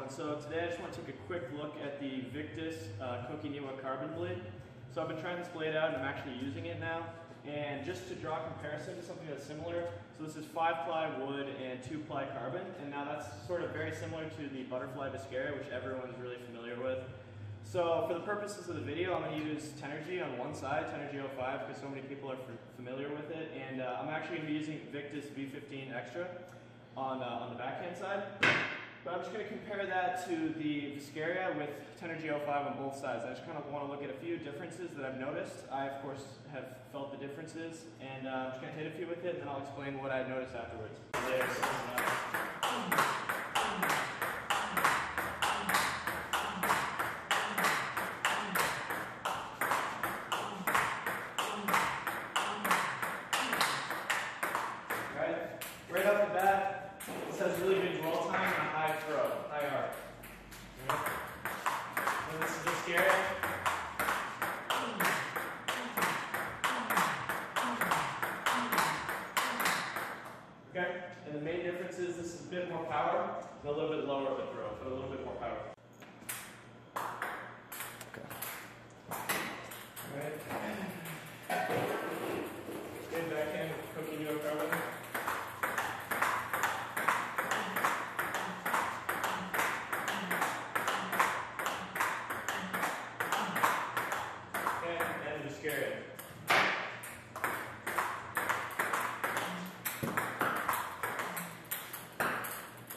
So today I just want to take a quick look at the Victas Koki Niwa Carbon blade. So I've been trying this blade out and I'm actually using it now. And just to draw a comparison to something that's similar, so this is 5-ply wood and 2-ply carbon, and now that's sort of very similar to the butterfly Viscaria, which everyone's really familiar with. So for the purposes of the video, I'm going to use Tenergy on one side, Tenergy 05, because so many people are familiar with it, and I'm actually going to be using Victas V15 Extra on the backhand side. But I'm just going to compare that to the Viscaria with Tenergy 05 on both sides. I just kind of want to look at a few differences that I've noticed. I, of course, have felt the differences, and I'm just going to hit a few with it, and then I'll explain what I noticed afterwards. Right off the bat, this has really good dwell time and a high throw, high arc. And this is Viscaria. Okay, and the main difference is this is a bit more power and a little bit lower of a throw, but a little bit more power. Okay. Alright. Good backhand, Koki Niwa Carbon. And Viscaria.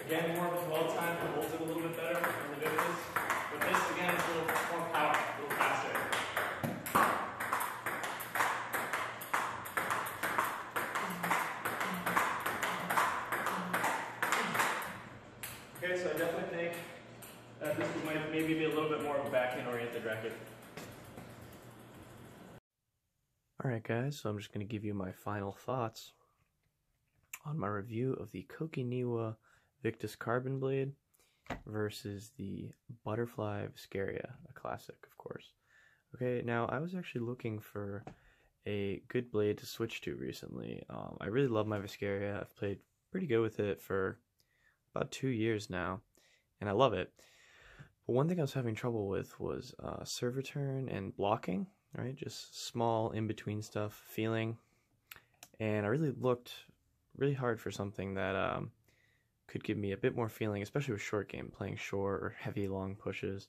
Again, more of a dwell time, it holds it a little bit better than the Victas. But this, again, is a little more power, a little faster. Okay, so I definitely think that this might maybe be a little bit more of a backhand-oriented racket. Alright guys, so I'm just going to give you my final thoughts on my review of the Koki Niwa Victas Carbon blade versus the Butterfly Viscaria, a classic of course. Okay, now I was actually looking for a good blade to switch to recently. I really love my Viscaria. I've played pretty good with it for about 2 years now, and I love it. But one thing I was having trouble with was serve return and blocking. Right, just small in-between stuff, feeling, and I really looked really hard for something that could give me a bit more feeling, especially with short game, playing short or heavy long pushes.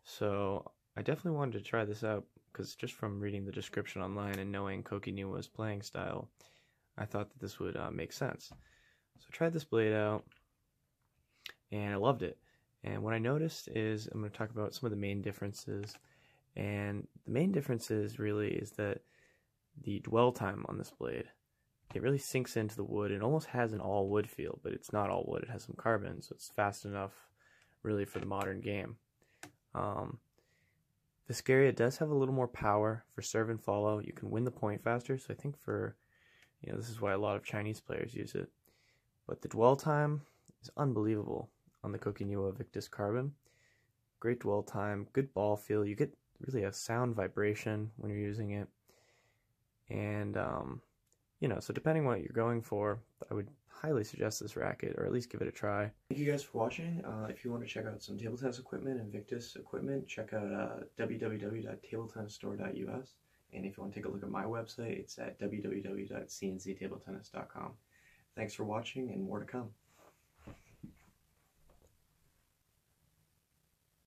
So I definitely wanted to try this out, because just from reading the description online and knowing Koki Niwa's playing style, I thought that this would make sense. So I tried this blade out, and I loved it. And what I noticed is, I'm going to talk about some of the main differences. And the main difference really is that the dwell time on this blade, it really sinks into the wood. It almost has an all wood feel, but it's not all wood. It has some carbon, so it's fast enough really for the modern game. Viscaria does have a little more power for serve and follow. You can win the point faster, so I think this is why a lot of Chinese players use it. But the dwell time is unbelievable on the Koki Niwa Victas Carbon. Great dwell time, good ball feel. You get really a sound vibration when you're using it, and so depending on what you're going for, I would highly suggest this racket, or at least give it a try. Thank you guys for watching. If you want to check out some table tennis equipment and Victas equipment, check out www.tabletennisstore.us, and if you want to take a look at my website, it's at www.cnctabletennis.com. Thanks for watching, and more to come.